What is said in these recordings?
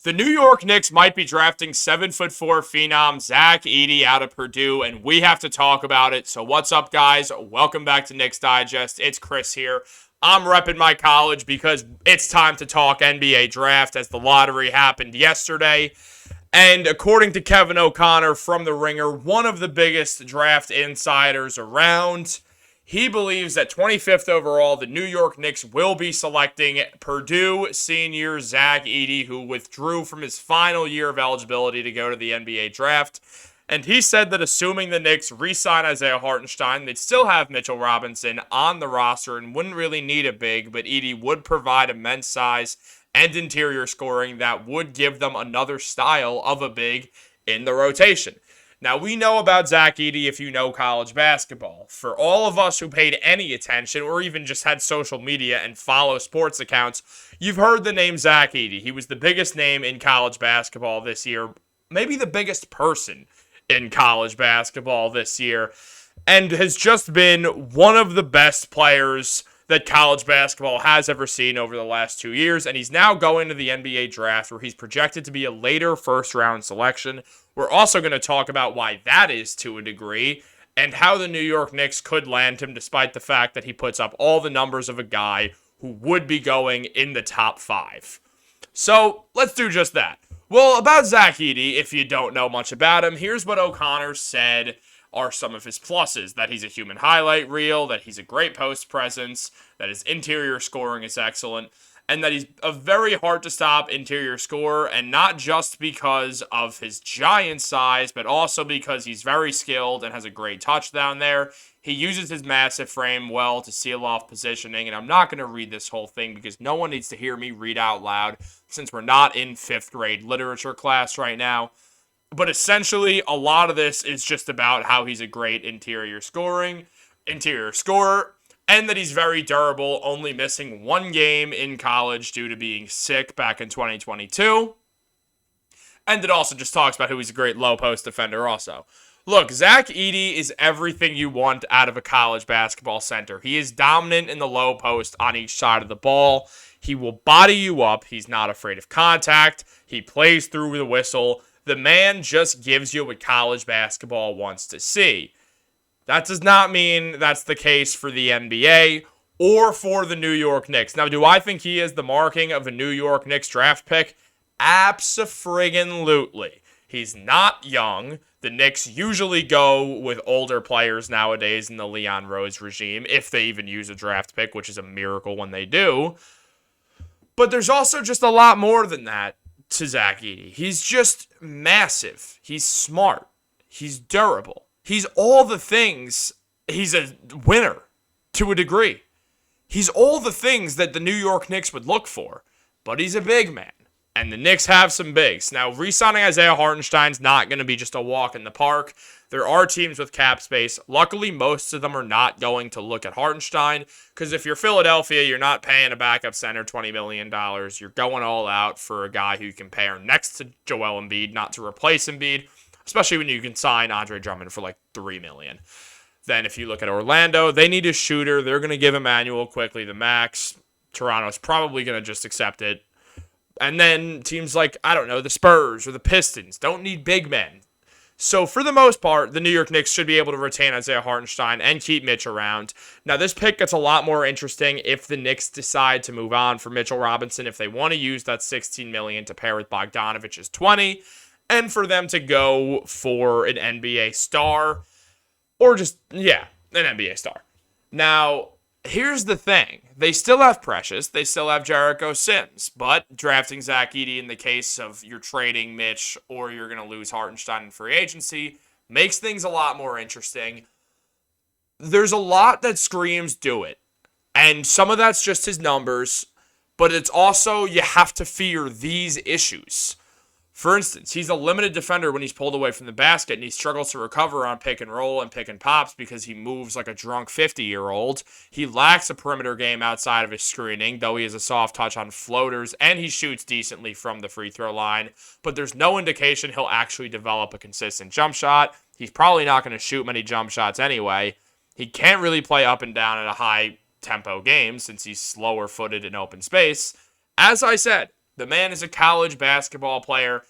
The New York Knicks might be drafting 7'4" phenom Zach Edey out of Purdue, and we have to talk about it. So what's up, guys? Welcome back to Knicks Digest. It's Chris here. I'm repping my college because it's time to talk NBA draft as the lottery happened yesterday. And according to Kevin O'Connor from The Ringer, one of the biggest draft insiders around, he believes that 25th overall, the New York Knicks will be selecting Purdue senior Zach Edey, who withdrew from his final year of eligibility to go to the NBA draft. And he said that assuming the Knicks re-sign Isaiah Hartenstein, they'd still have Mitchell Robinson on the roster and wouldn't really need a big, but Edey would provide immense size and interior scoring that would give them another style of a big in the rotation. Now, we know about Zach Edey if you know college basketball. For all of us who paid any attention or even just had social media and follow sports accounts, you've heard the name Zach Edey. He was the biggest name in college basketball this year, maybe the biggest person in college basketball this year, and has just been one of the best players that college basketball has ever seen over the last 2 years, and he's now going to the NBA draft where he's projected to be a later first-round selection. We're also going to talk about why that is to a degree, and how the New York Knicks could land him despite the fact that he puts up all the numbers of a guy who would be going in the top 5. So, let's do just that. Well, about Zach Edey, if you don't know much about him, here's what O'Connor said are some of his pluses: that he's a human highlight reel, that he's a great post presence, that his interior scoring is excellent, and that he's a very hard to stop interior scorer, and not just because of his giant size, but also because he's very skilled and has a great touch down there. He uses his massive frame well to seal off positioning, and I'm not going to read this whole thing because no one needs to hear me read out loud since we're not in 5th grade literature class right now. But essentially, a lot of this is just about how he's a great interior scorer, and that he's very durable, only missing 1 game in college due to being sick back in 2022. And it also just talks about who he's a great low post defender also. Look, Zach Edey is everything you want out of a college basketball center. He is dominant in the low post on each side of the ball. He will body you up. He's not afraid of contact. He plays through the whistle. The man just gives you what college basketball wants to see. That does not mean that's the case for the NBA or for the New York Knicks. Now, do I think he is the marking of a New York Knicks draft pick? Abso-friggin-lutely. He's not young. The Knicks usually go with older players nowadays in the Leon Rose regime, if they even use a draft pick, which is a miracle when they do. But there's also just a lot more than that to Zach Edey. He's just massive. He's smart. He's durable. He's all the things. He's a winner to a degree. He's all the things that the New York Knicks would look for, but he's a big man. And the Knicks have some bigs. Now, re-signing Isaiah Hartenstein's not going to be just a walk in the park. There are teams with cap space. Luckily, most of them are not going to look at Hartenstein, because if you're Philadelphia, you're not paying a backup center $20 million. You're going all out for a guy who you can pair next to Joel Embiid, not to replace Embiid, especially when you can sign Andre Drummond for like $3 million. Then if you look at Orlando, they need a shooter. They're going to give Emmanuel quickly the max. Toronto's probably going to just accept it. And then teams like, I don't know, the Spurs or the Pistons don't need big men. So for the most part, the New York Knicks should be able to retain Isaiah Hartenstein and keep Mitch around. Now, this pick gets a lot more interesting if the Knicks decide to move on for Mitchell Robinson, if they want to use that $16 million to pair with Bogdanovich's $20, and for them to go for an NBA star, or just, an NBA star. Now, here's the thing. They still have Precious. They still have Jericho Sims. But drafting Zach Edey in the case of you're trading Mitch or you're going to lose Hartenstein in free agency makes things a lot more interesting. There's a lot that screams do it. And some of that's just his numbers. But it's also you have to fear these issues. For instance, he's a limited defender when he's pulled away from the basket, and he struggles to recover on pick and roll and pick and pops because he moves like a drunk 50-year-old. He lacks a perimeter game outside of his screening, though he has a soft touch on floaters, and he shoots decently from the free throw line. But there's no indication he'll actually develop a consistent jump shot. He's probably not going to shoot many jump shots anyway. He can't really play up and down in a high-tempo game since he's slower-footed in open space. As I said, The man is a college basketball player.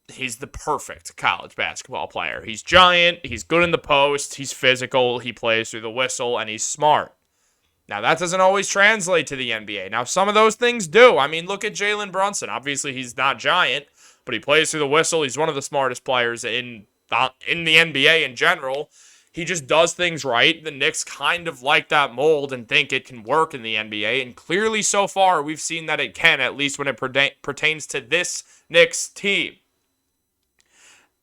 He's the perfect college basketball player. He's giant, he's good in the post, he's physical, he plays through the whistle, and he's smart. Now, that doesn't always translate to the NBA. Now, some of those things do. I mean, look at Jalen Brunson. Obviously, he's not giant, but he plays through the whistle. He's one of the smartest players in the NBA in general. He just does things right. The Knicks kind of like that mold and think it can work in the NBA, and clearly so far we've seen that it can, at least when it pertains to this Knicks team.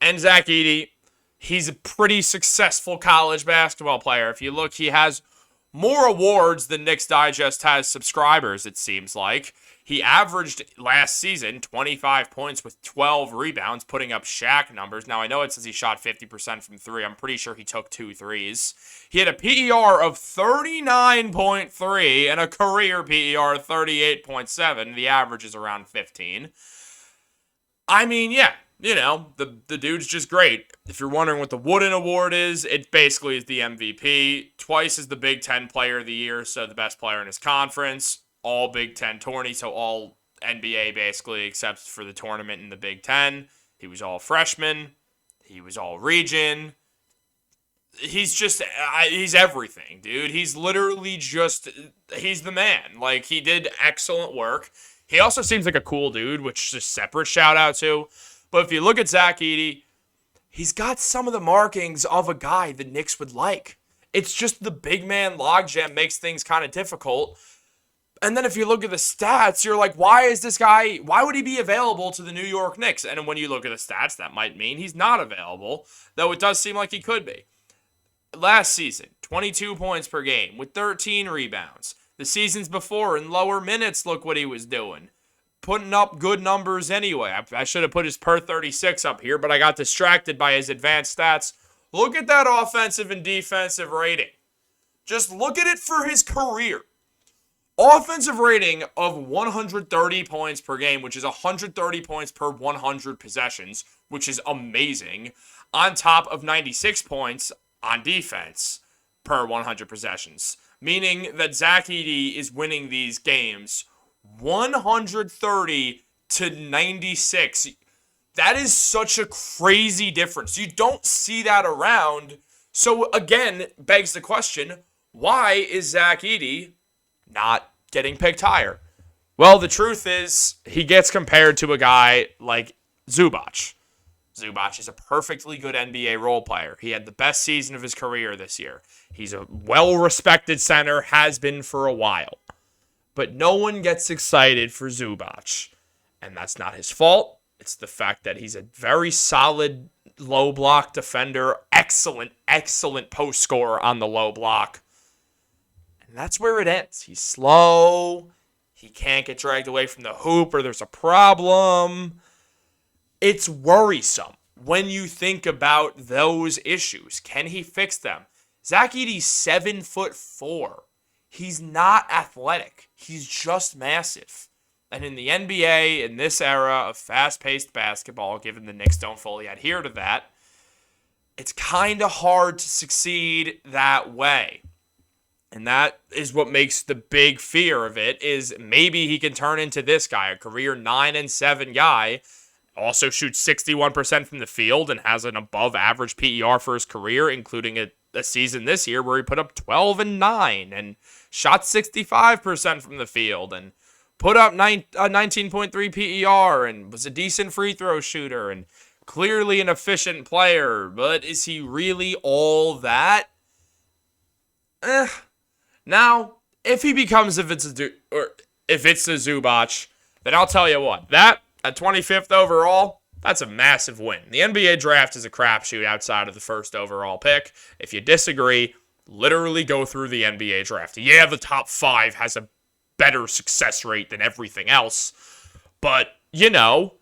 And Zach Edey, he's a pretty successful college basketball player. If you look, he has more awards than Knicks Digest has subscribers, it seems like. He averaged last season 25 points with 12 rebounds, putting up Shaq numbers. Now, I know it says he shot 50% from three. I'm pretty sure he took 2 threes. He had a PER of 39.3 and a career PER of 38.7. The average is around 15. I mean, yeah. You know, the dude's just great. If you're wondering what the Wooden Award is, it basically is the MVP. Twice as the Big Ten Player of the Year, so the best player in his conference. All Big Ten tourney, so all NBA basically, except for the tournament in the Big Ten. He was all freshman. He was all region. He's everything, dude. He's literally just, he's the man. Like, he did excellent work. He also seems like a cool dude, which is a separate shout out to. But if you look at Zach Edey, he's got some of the markings of a guy the Knicks would like. It's just the big man logjam makes things kind of difficult. And then if you look at the stats, you're like, why would he be available to the New York Knicks? And when you look at the stats, that might mean he's not available, though it does seem like he could be. Last season, 22 points per game with 13 rebounds. The seasons before, in lower minutes, look what he was doing. Putting up good numbers anyway. I should have put his per 36 up here, but I got distracted by his advanced stats. Look at that offensive and defensive rating. Just look at it for his career. Offensive rating of 130 points per game, which is 130 points per 100 possessions, which is amazing, on top of 96 points on defense per 100 possessions. Meaning that Zach Edey is winning these games 130 to 96. That is such a crazy difference. You don't see that around. So again, begs the question, why is Zach Edey not getting picked higher? Well, the truth is, he gets compared to a guy like Zubac. Zubac is a perfectly good NBA role player. He had the best season of his career this year. He's a well-respected center, has been for a while. But no one gets excited for Zubac. And that's not his fault. It's the fact that he's a very solid low block defender. Excellent post scorer on the low block. And that's where it ends. He's slow. He can't get dragged away from the hoop, or there's a problem. It's worrisome when you think about those issues. Can he fix them? Zach Edey's 7'4". He's not athletic. He's just massive. And in the NBA, in this era of fast-paced basketball, given the Knicks don't fully adhere to that, it's kind of hard to succeed that way. And that is what makes the big fear of it, is maybe he can turn into this guy, a career 9-7 guy, also shoots 61% from the field and has an above-average PER for his career, including a season this year where he put up 12-9 and shot 65% from the field and put up 19.3 PER and was a decent free throw shooter and clearly an efficient player. But is he really all that? Now, if he becomes, if it's a Zubac, then I'll tell you what, that at 25th overall, that's a massive win. The NBA draft is a crapshoot outside of the first overall pick. If you disagree, literally go through the NBA draft. Yeah, the top 5 has a better success rate than everything else. But, you know,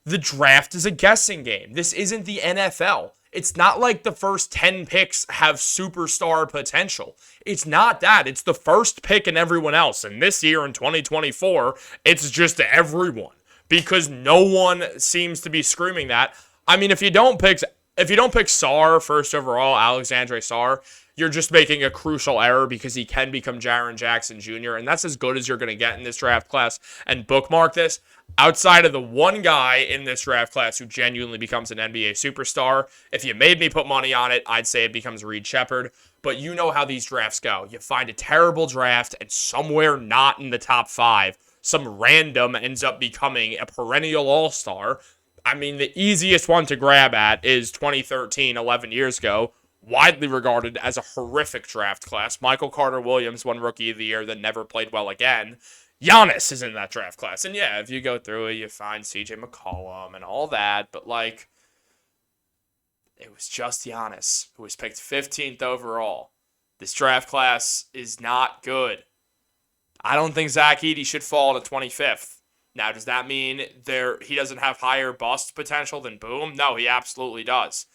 the draft is a guessing game. This isn't the NFL. It's not like the first 10 picks have superstar potential. It's not that. It's the first pick and everyone else. And this year in 2024, it's just everyone. Because no one seems to be screaming that. I mean, if you don't pick Sarr first overall, Alexandre Sarr, you're just making a crucial error because he can become Jaren Jackson Jr., and that's as good as you're going to get in this draft class. And bookmark this. Outside of the one guy in this draft class who genuinely becomes an NBA superstar, if you made me put money on it, I'd say it becomes Reed Sheppard. But you know how these drafts go. You find a terrible draft, and somewhere not in the top 5, some random ends up becoming a perennial all-star. I mean, the easiest one to grab at is 2013, 11 years ago, widely regarded as a horrific draft class. Michael Carter-Williams won Rookie of the Year, then never played well again. Giannis is in that draft class. And yeah, if you go through it, you find CJ McCollum and all that. But, like, it was just Giannis who was picked 15th overall. This draft class is not good. I don't think Zach Edey should fall to 25th. Now, does that mean he doesn't have higher bust potential than Boom? No, he absolutely does.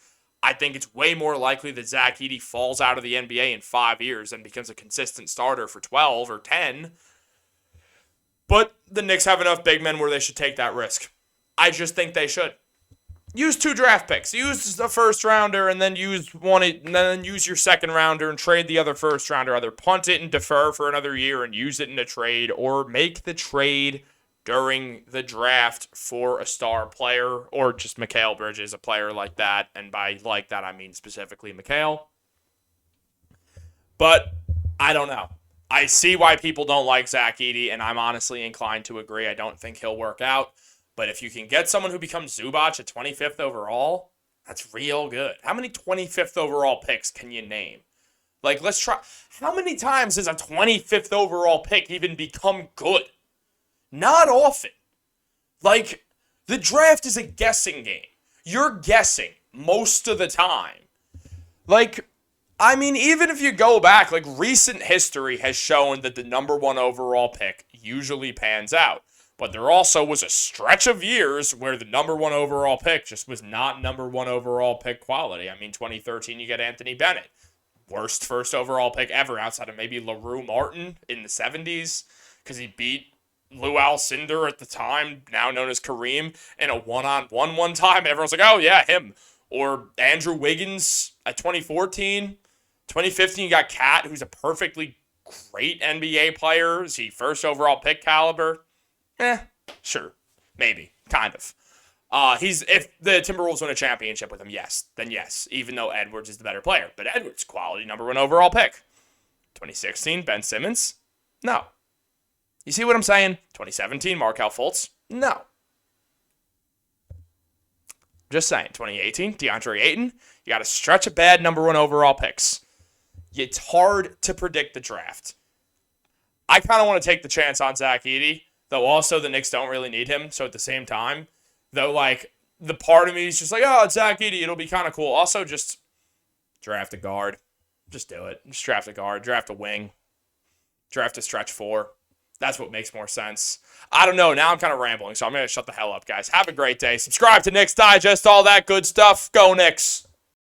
I think it's way more likely that Zach Edey falls out of the NBA in 5 years and becomes a consistent starter for 12 or 10. But the Knicks have enough big men where they should take that risk. I just think they should. Use 2 draft picks. Use the first rounder and then use your second rounder and trade the other first rounder. Either punt it and defer for another year and use it in a trade, or make the trade during the draft for a star player, or just Mikal Bridges, a player like that. And by like that, I mean specifically Mikal. But I don't know. I see why people don't like Zach Edey, and I'm honestly inclined to agree. I don't think he'll work out. But if you can get someone who becomes Zubac at 25th overall, that's real good. How many 25th overall picks can you name? Like, let's try. How many times has a 25th overall pick even become good? Not often. Like, the draft is a guessing game. You're guessing most of the time. Like, I mean, even if you go back, like, recent history has shown that the number 1 overall pick usually pans out. But there also was a stretch of years where the number 1 overall pick just was not number 1 overall pick quality. I mean, 2013, you get Anthony Bennett. Worst first overall pick ever outside of maybe LaRue Martin in the 70s because he beat Lou Alcindor at the time, now known as Kareem, in a one-on-one one time. Everyone's like, oh, yeah, him. Or Andrew Wiggins at 2014. 2015, you got Cat, who's a perfectly great NBA player. Is he first overall pick caliber? Sure. Maybe. Kind of. If the Timberwolves win a championship with him, then yes, even though Edwards is the better player. But Edwards, quality number 1 overall pick. 2016, Ben Simmons? No. You see what I'm saying? 2017, Markelle Fultz? No. Just saying. 2018, DeAndre Ayton? You got a stretch of bad number 1 overall picks. It's hard to predict the draft. I kind of want to take the chance on Zach Edey, though also the Knicks don't really need him. So at the same time, though, like, the part of me is just like, oh, it's Zach Edey. It'll be kind of cool. Also, just draft a guard. Just do it. Just draft a guard. Draft a wing. Draft a stretch 4. That's what makes more sense. I don't know. Now I'm kind of rambling, so I'm going to shut the hell up, guys. Have a great day. Subscribe to Knicks Digest, all that good stuff. Go Knicks.